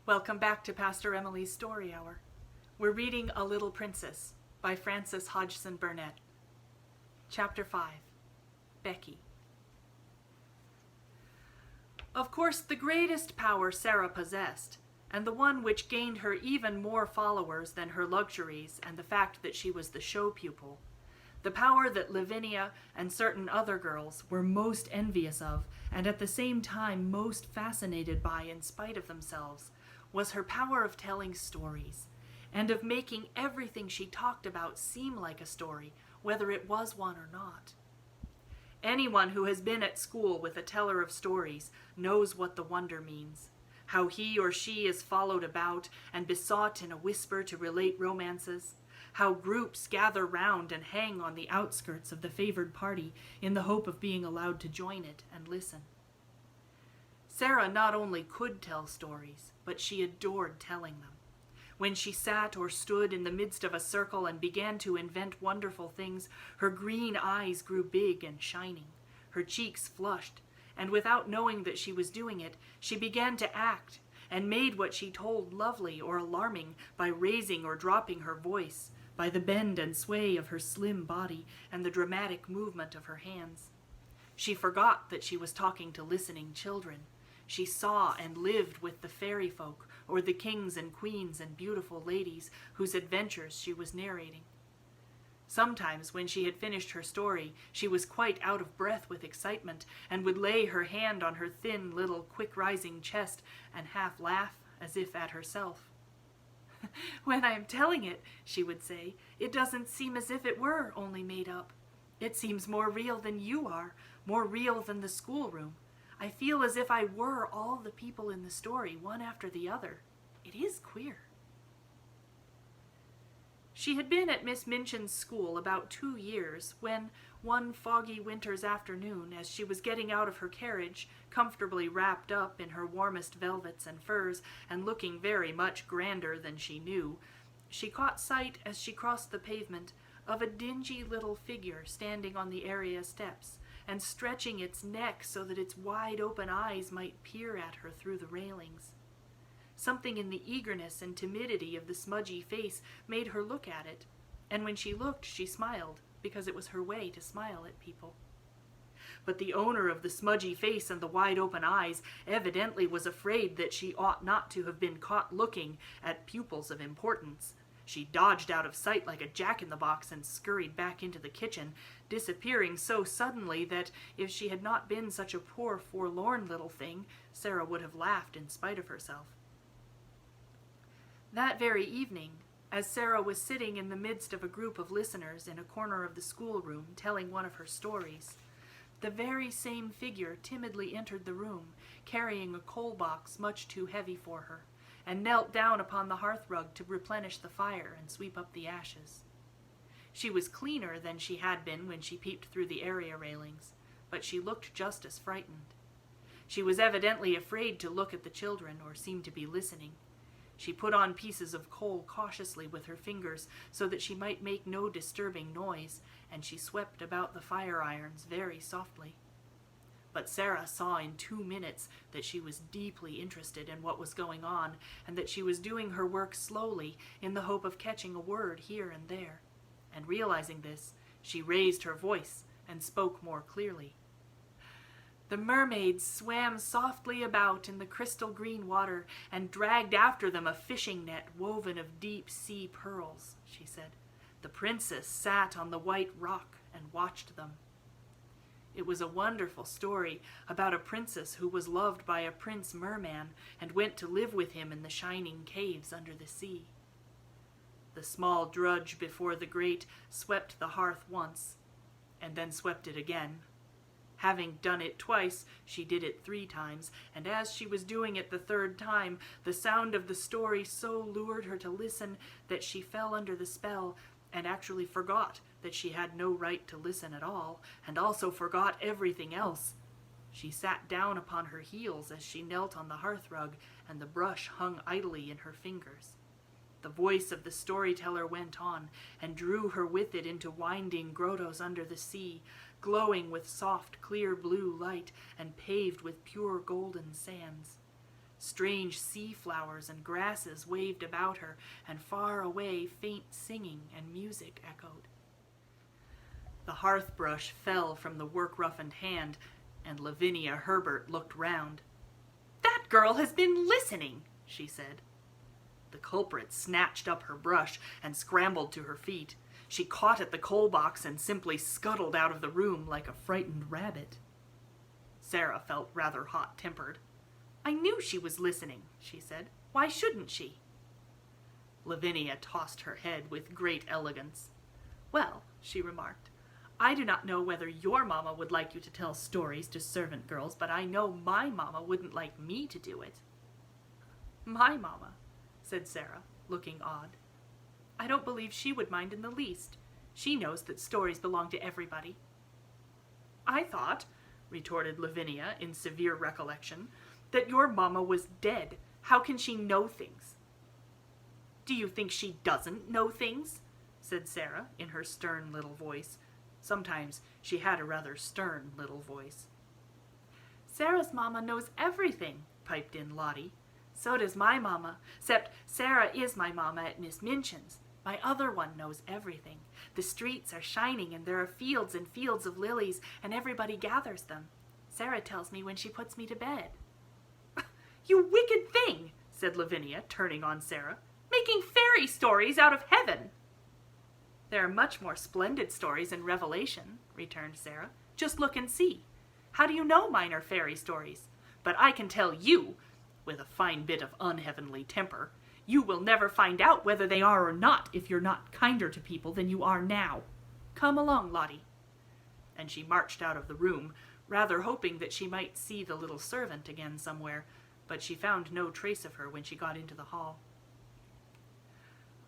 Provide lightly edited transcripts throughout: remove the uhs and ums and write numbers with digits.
Welcome back to Pastor Emilie's Story Hour. We're reading A Little Princess by Frances Hodgson Burnett. Chapter 5, Becky. Of course, the greatest power Sarah possessed, and the one which gained her even more followers than her luxuries and the fact that she was the show pupil, the power that Lavinia and certain other girls were most envious of and at the same time most fascinated by in spite of themselves, was her power of telling stories, and of making everything she talked about seem like a story, whether it was one or not. Anyone who has been at school with a teller of stories knows what the wonder means, how he or she is followed about and besought in a whisper to relate romances, how groups gather round and hang on the outskirts of the favored party in the hope of being allowed to join it and listen. Sarah not only could tell stories, but she adored telling them. When she sat or stood in the midst of a circle and began to invent wonderful things, her green eyes grew big and shining, her cheeks flushed, and without knowing that she was doing it, she began to act, and made what she told lovely or alarming by raising or dropping her voice, by the bend and sway of her slim body and the dramatic movement of her hands. She forgot that she was talking to listening children. She saw and lived with the fairy folk, or the kings and queens and beautiful ladies whose adventures she was narrating. Sometimes, when she had finished her story, she was quite out of breath with excitement, and would lay her hand on her thin little quick-rising chest and half laugh as if at herself. "When I am telling it," she would say, "it doesn't seem as if it were only made up. It seems more real than you are, more real than the schoolroom. I feel as if I were all the people in the story, one after the other. It is queer." She had been at Miss Minchin's school about 2 years when, one foggy winter's afternoon, as she was getting out of her carriage, comfortably wrapped up in her warmest velvets and furs, and looking very much grander than she knew, she caught sight, as she crossed the pavement, of a dingy little figure standing on the area steps, and stretching its neck so that its wide-open eyes might peer at her through the railings. Something in the eagerness and timidity of the smudgy face made her look at it, and when she looked, she smiled, because it was her way to smile at people. But the owner of the smudgy face and the wide-open eyes evidently was afraid that she ought not to have been caught looking at pupils of importance. She dodged out of sight like a jack-in-the-box and scurried back into the kitchen, disappearing so suddenly that, if she had not been such a poor, forlorn little thing, Sarah would have laughed in spite of herself. That very evening, as Sarah was sitting in the midst of a group of listeners in a corner of the schoolroom telling one of her stories, the very same figure timidly entered the room, carrying a coal box much too heavy for her, and knelt down upon the hearthrug to replenish the fire and sweep up the ashes. She was cleaner than she had been when she peeped through the area railings, but she looked just as frightened. She was evidently afraid to look at the children or seem to be listening. She put on pieces of coal cautiously with her fingers so that she might make no disturbing noise, and she swept about the fire irons very softly. But Sarah saw in 2 minutes that she was deeply interested in what was going on, and that she was doing her work slowly in the hope of catching a word here and there. And realizing this, she raised her voice and spoke more clearly. "The mermaids swam softly about in the crystal green water and dragged after them a fishing net woven of deep sea pearls," she said. "The princess sat on the white rock and watched them." It was a wonderful story about a princess who was loved by a prince merman and went to live with him in the shining caves under the sea. The small drudge before the grate swept the hearth once, and then swept it again. Having done it twice, she did it 3 times, and as she was doing it the 3rd time, the sound of the story so lured her to listen that she fell under the spell, and actually forgot that she had no right to listen at all, and also forgot everything else. She sat down upon her heels as she knelt on the hearthrug, and the brush hung idly in her fingers. The voice of the storyteller went on, and drew her with it into winding grottos under the sea, glowing with soft, clear blue light, and paved with pure golden sands. Strange sea flowers and grasses waved about her, and far away faint singing and music echoed. The hearth brush fell from the work-roughened hand, and Lavinia Herbert looked round. "That girl has been listening," she said. The culprit snatched up her brush and scrambled to her feet. She caught at the coal box and simply scuttled out of the room like a frightened rabbit. Sarah felt rather hot-tempered. "I knew she was listening," she said. "Why shouldn't she?" Lavinia tossed her head with great elegance. "Well," she remarked, "I do not know whether your mamma would like you to tell stories to servant girls, but I know my mamma wouldn't like me to do it." "My mamma," said Sarah, looking odd. "I don't believe she would mind in the least. She knows that stories belong to everybody." "I thought," retorted Lavinia in severe recollection, "that your mamma was dead. How can she know things?" "Do you think she doesn't know things?" said Sarah in her stern little voice. Sometimes she had a rather stern little voice. "Sarah's mamma knows everything," piped in Lottie. "So does my mamma, 'cept Sarah is my mamma at Miss Minchin's. My other one knows everything. The streets are shining and there are fields and fields of lilies and everybody gathers them. Sarah tells me when she puts me to bed." "You wicked thing," said Lavinia, turning on Sarah, "making fairy stories out of heaven." "There are much more splendid stories in Revelation," returned Sarah. "Just look and see. How do you know mine are fairy stories? But I can tell you, with a fine bit of unheavenly temper, you will never find out whether they are or not if you're not kinder to people than you are now. Come along, Lottie." And she marched out of the room, rather hoping that she might see the little servant again somewhere, but she found no trace of her when she got into the hall.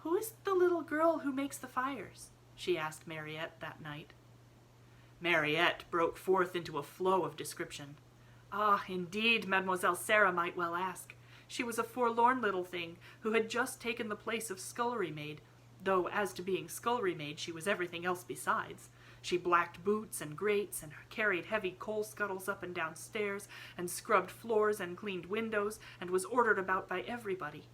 "Who is the little girl who makes the fires?" she asked Mariette that night. Mariette broke forth into a flow of description. Ah, indeed, Mademoiselle Sarah might well ask. She was a forlorn little thing who had just taken the place of scullery maid, though as to being scullery maid she was everything else besides. She blacked boots and grates and carried heavy coal scuttles up and down stairs and scrubbed floors and cleaned windows and was ordered about by everybody.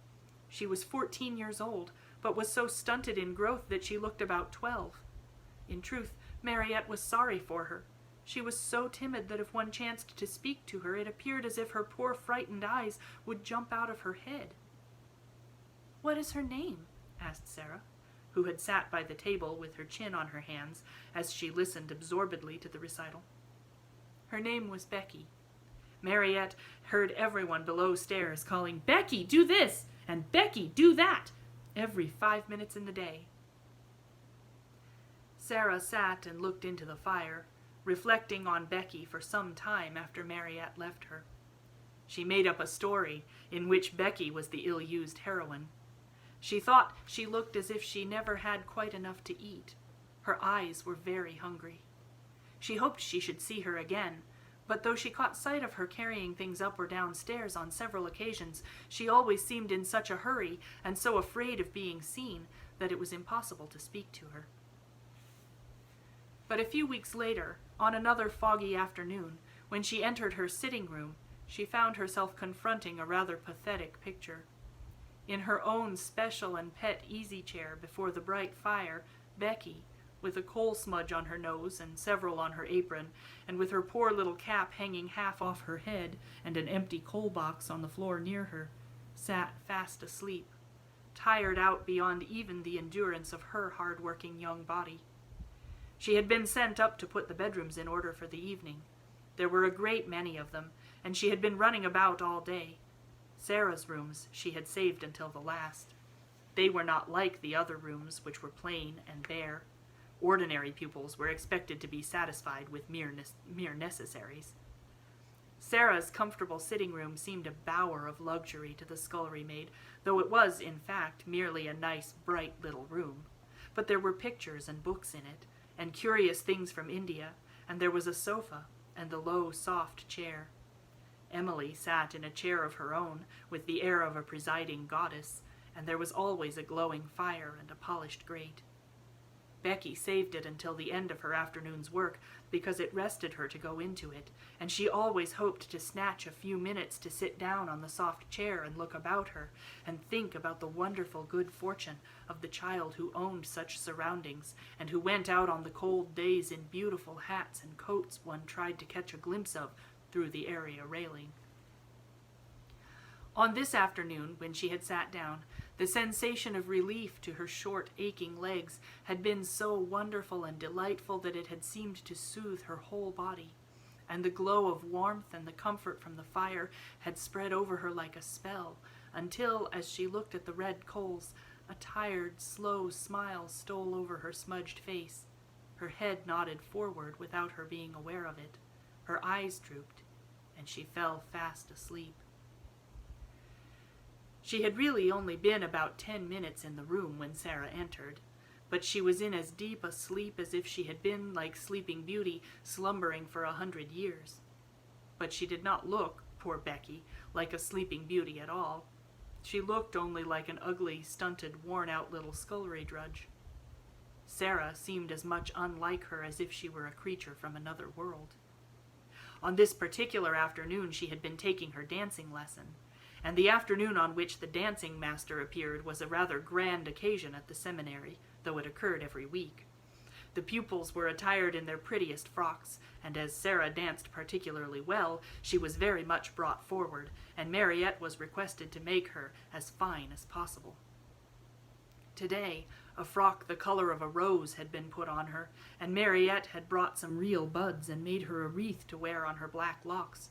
She was 14 years old, but was so stunted in growth that she looked about 12. In truth, Mariette was sorry for her. She was so timid that if one chanced to speak to her, it appeared as if her poor frightened eyes would jump out of her head. "What is her name?" asked Sarah, who had sat by the table with her chin on her hands as she listened absorbedly to the recital. Her name was Becky. Mariette heard everyone below stairs calling, "Becky, do this!" and "Becky, do that!" every 5 minutes in the day. Sarah sat and looked into the fire, reflecting on Becky for some time after Mariette left her. She made up a story in which Becky was the ill-used heroine. She thought she looked as if she never had quite enough to eat. Her eyes were very hungry. She hoped she should see her again, but though she caught sight of her carrying things up or down stairs on several occasions, she always seemed in such a hurry and so afraid of being seen that it was impossible to speak to her. But a few weeks later, on another foggy afternoon, when she entered her sitting room, she found herself confronting a rather pathetic picture. In her own special and pet easy-chair before the bright fire, Becky, with a coal smudge on her nose and several on her apron, and with her poor little cap hanging half off her head and an empty coal box on the floor near her, sat fast asleep, tired out beyond even the endurance of her hard-working young body. She had been sent up to put the bedrooms in order for the evening. There were a great many of them, and she had been running about all day. Sarah's rooms she had saved until the last. They were not like the other rooms, which were plain and bare. Ordinary pupils were expected to be satisfied with mere necessaries. Sarah's comfortable sitting room seemed a bower of luxury to the scullery maid, though it was, in fact, merely a nice, bright little room. But there were pictures and books in it, and curious things from India, and there was a sofa, and the low, soft chair. Emilie sat in a chair of her own, with the air of a presiding goddess, and there was always a glowing fire and a polished grate. Becky saved it until the end of her afternoon's work because it rested her to go into it, and she always hoped to snatch a few minutes to sit down on the soft chair and look about her and think about the wonderful good fortune of the child who owned such surroundings and who went out on the cold days in beautiful hats and coats one tried to catch a glimpse of through the area railing. On this afternoon, when she had sat down, the sensation of relief to her short, aching legs had been so wonderful and delightful that it had seemed to soothe her whole body, and the glow of warmth and the comfort from the fire had spread over her like a spell, until, as she looked at the red coals, a tired, slow smile stole over her smudged face. Her head nodded forward without her being aware of it. Her eyes drooped, and she fell fast asleep. She had really only been about 10 minutes in the room when Sarah entered, but she was in as deep a sleep as if she had been, like Sleeping Beauty, slumbering for 100 years. But she did not look, poor Becky, like a Sleeping Beauty at all. She looked only like an ugly, stunted, worn-out little scullery drudge. Sarah seemed as much unlike her as if she were a creature from another world. On this particular afternoon she had been taking her dancing lesson, and the afternoon on which the dancing master appeared was a rather grand occasion at the seminary, though it occurred every week. The pupils were attired in their prettiest frocks, and as Sarah danced particularly well, she was very much brought forward, and Mariette was requested to make her as fine as possible. Today, a frock the color of a rose had been put on her, and Mariette had brought some real buds and made her a wreath to wear on her black locks.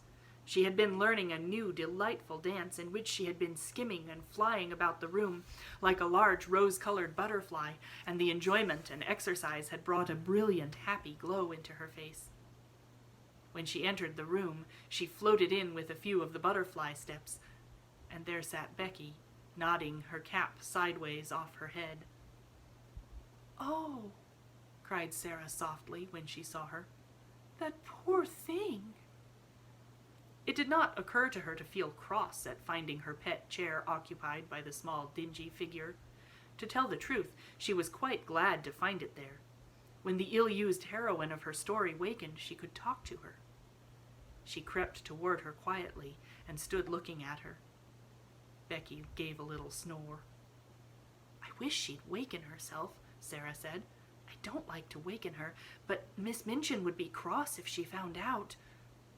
She had been learning a new, delightful dance in which she had been skimming and flying about the room like a large rose-colored butterfly, and the enjoyment and exercise had brought a brilliant, happy glow into her face. When she entered the room, she floated in with a few of the butterfly steps, and there sat Becky, nodding her cap sideways off her head. "Oh," cried Sarah softly when she saw her, "that poor thing." It did not occur to her to feel cross at finding her pet chair occupied by the small, dingy figure. To tell the truth, she was quite glad to find it there. When the ill-used heroine of her story wakened, she could talk to her. She crept toward her quietly and stood looking at her. Becky gave a little snore. "I wish she'd waken herself," Sarah said. "I don't like to waken her, but Miss Minchin would be cross if she found out.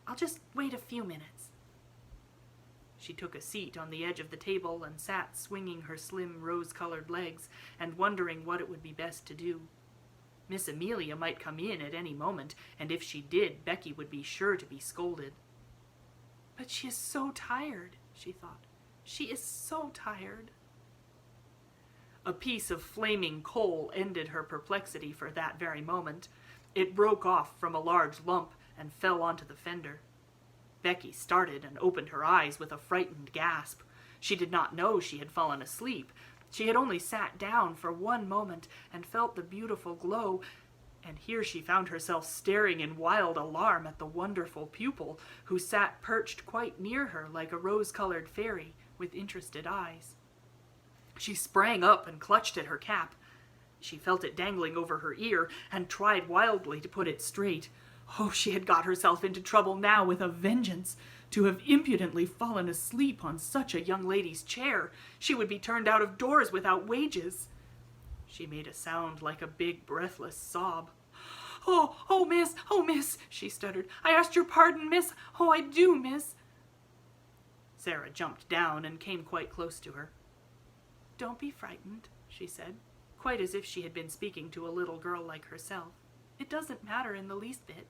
I'll just wait a few minutes." She took a seat on the edge of the table and sat swinging her slim rose-colored legs and wondering what it would be best to do. Miss Emilie might come in at any moment, and if she did, Becky would be sure to be scolded. "But she is so tired," she thought. "She is so tired." A piece of flaming coal ended her perplexity for that very moment. It broke off from a large lump and fell onto the fender. Becky started and opened her eyes with a frightened gasp. She did not know she had fallen asleep. She had only sat down for one moment and felt the beautiful glow, and here she found herself staring in wild alarm at the wonderful pupil, who sat perched quite near her like a rose-colored fairy with interested eyes. She sprang up and clutched at her cap. She felt it dangling over her ear and tried wildly to put it straight. Oh, she had got herself into trouble now with a vengeance. To have impudently fallen asleep on such a young lady's chair. She would be turned out of doors without wages. She made a sound like a big, breathless sob. Oh, miss, she stuttered. "I asked your pardon, miss. Oh, I do, miss." Sarah jumped down and came quite close to her. "Don't be frightened," she said, quite as if she had been speaking to a little girl like herself. "It doesn't matter in the least bit."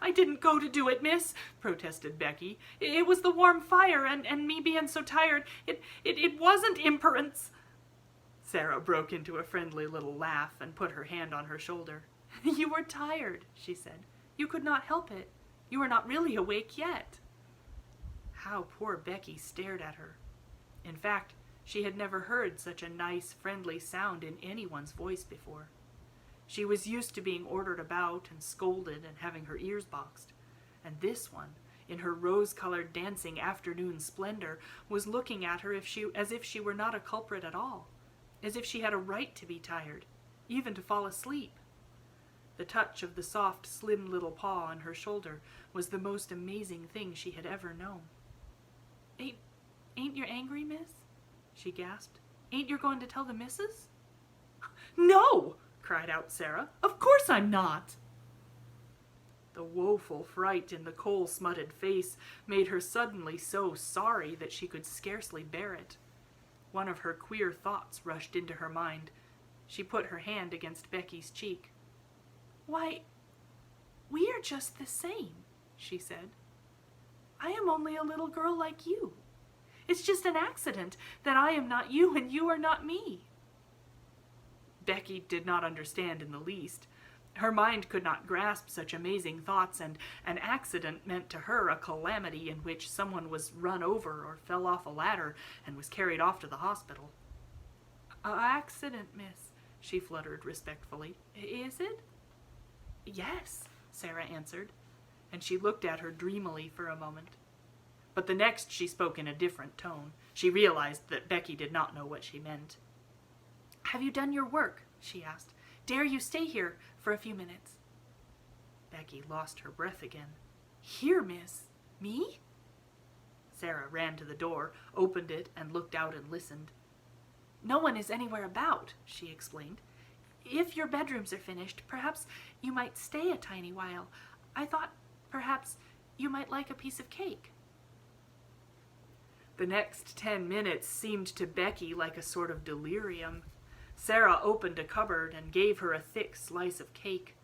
"I didn't go to do it, miss," protested Becky. "It was the warm fire and me being so tired. It wasn't imperence." Sarah broke into a friendly little laugh and put her hand on her shoulder. "You were tired," she said. "You could not help it. You are not really awake yet." How poor Becky stared at her. In fact, she had never heard such a nice, friendly sound in anyone's voice before. She was used to being ordered about and scolded and having her ears boxed, and this one, in her rose-colored dancing afternoon splendor, was looking at her as if she were not a culprit at all, as if she had a right to be tired, even to fall asleep. The touch of the soft, slim little paw on her shoulder was the most amazing thing she had ever known. Ain't you angry, miss?" she gasped. "Ain't you going to tell the missus?" "No!" cried out Sarah. "Of course I'm not!" The woeful fright in the coal-smutted face made her suddenly so sorry that she could scarcely bear it. One of her queer thoughts rushed into her mind. She put her hand against Becky's cheek. "Why, we are just the same," she said. "I am only a little girl like you. It's just an accident that I am not you and you are not me." Becky did not understand in the least. Her mind could not grasp such amazing thoughts, and an accident meant to her a calamity in which someone was run over or fell off a ladder and was carried off to the hospital. "A accident, miss," she fluttered respectfully. "Is it?" "Yes," Sarah answered, and she looked at her dreamily for a moment. But the next she spoke in a different tone. She realized that Becky did not know what she meant. "Have you done your work?" she asked. "Dare you stay here for a few minutes?" Becky lost her breath again. "Here, miss? Me?" Sarah ran to the door, opened it, and looked out and listened. "No one is anywhere about," she explained. "If your bedrooms are finished, perhaps you might stay a tiny while. I thought perhaps you might like a piece of cake." The next 10 minutes seemed to Becky like a sort of delirium. Sarah opened a cupboard and gave her a thick slice of cake.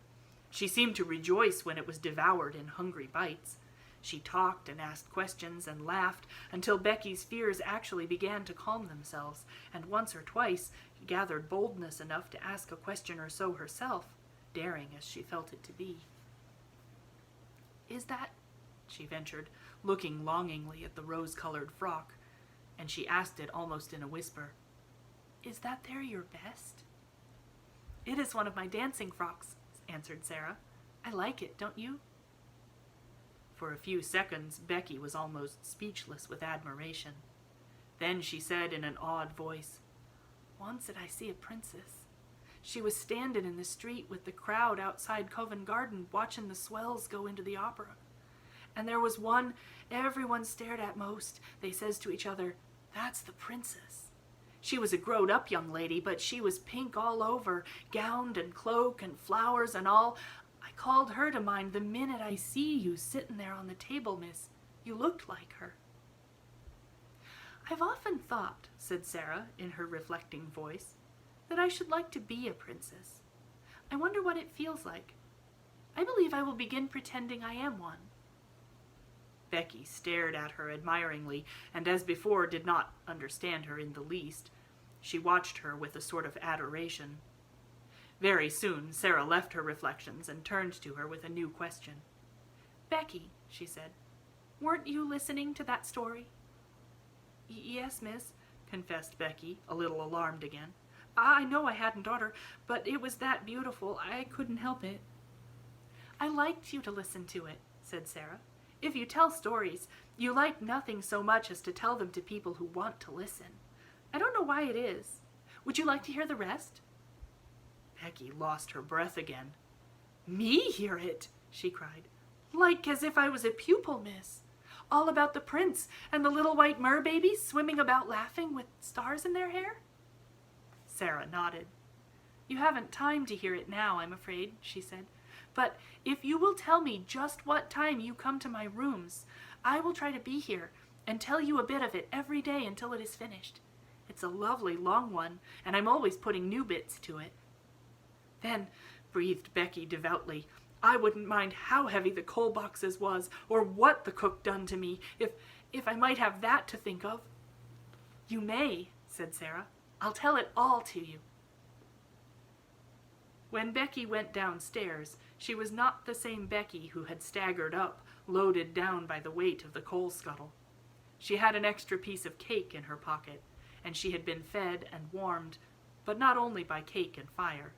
She seemed to rejoice when it was devoured in hungry bites. She talked and asked questions and laughed until Becky's fears actually began to calm themselves, and once or twice gathered boldness enough to ask a question or so herself, daring as she felt it to be. "Is that," she ventured, looking longingly at the rose-colored frock, and she asked it almost in a whisper, "Is that there your best?" "It is one of my dancing frocks," answered Sarah. "I like it, don't you?" For a few seconds, Becky was almost speechless with admiration. Then she said in an awed voice, "Once did I see a princess. She was standing in the street with the crowd outside Covent Garden watching the swells go into the opera. And there was one everyone stared at most. They says to each other, 'That's the princess.' She was a growed-up young lady, but she was pink all over, gowned and cloak and flowers and all. I called her to mind the minute I see you sitting there on the table, miss. You looked like her." "I've often thought," said Sarah in her reflecting voice, "that I should like to be a princess. I wonder what it feels like. I believe I will begin pretending I am one." Becky stared at her admiringly, and as before did not understand her in the least. She watched her with a sort of adoration. Very soon Sarah left her reflections and turned to her with a new question. "Becky," she said, "weren't you listening to that story?" "Yes, miss," confessed Becky, a little alarmed again. "I know I hadn't ought her, but it was that beautiful I couldn't help it." "I liked you to listen to it," said Sarah. "If you tell stories, you like nothing so much as to tell them to people who want to listen. I don't know why it is. Would you like to hear the rest?" Becky lost her breath again. "Me hear it?" she cried. "Like as if I was a pupil, miss. All about the prince and the little white mer-babies swimming about laughing with stars in their hair?" Sarah nodded. "You haven't time to hear it now, I'm afraid," she said. "But if you will tell me just what time you come to my rooms, I will try to be here and tell you a bit of it every day until it is finished. It's a lovely long one, and I'm always putting new bits to it." "Then," breathed Becky devoutly, "I wouldn't mind how heavy the coal boxes was, or what the cook done to me, if I might have that to think of." "You may," said Sarah. "I'll tell it all to you." When Becky went downstairs, she was not the same Becky who had staggered up, loaded down by the weight of the coal scuttle. She had an extra piece of cake in her pocket, and she had been fed and warmed, but not only by cake and fire.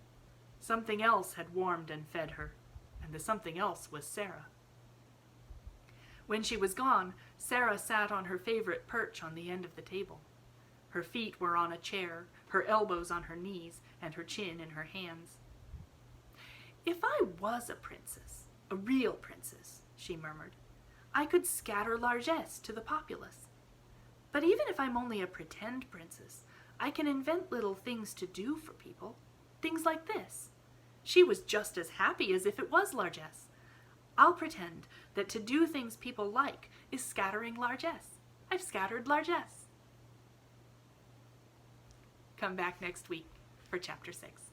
Something else had warmed and fed her, and the something else was Sarah. When she was gone, Sarah sat on her favorite perch on the end of the table. Her feet were on a chair, her elbows on her knees, and her chin in her hands. "If I was a princess, a real princess," she murmured, "I could scatter largesse to the populace. But even if I'm only a pretend princess, I can invent little things to do for people. Things like this. She was just as happy as if it was largesse. I'll pretend that to do things people like is scattering largesse. I've scattered largesse." Come back next week for Chapter 6.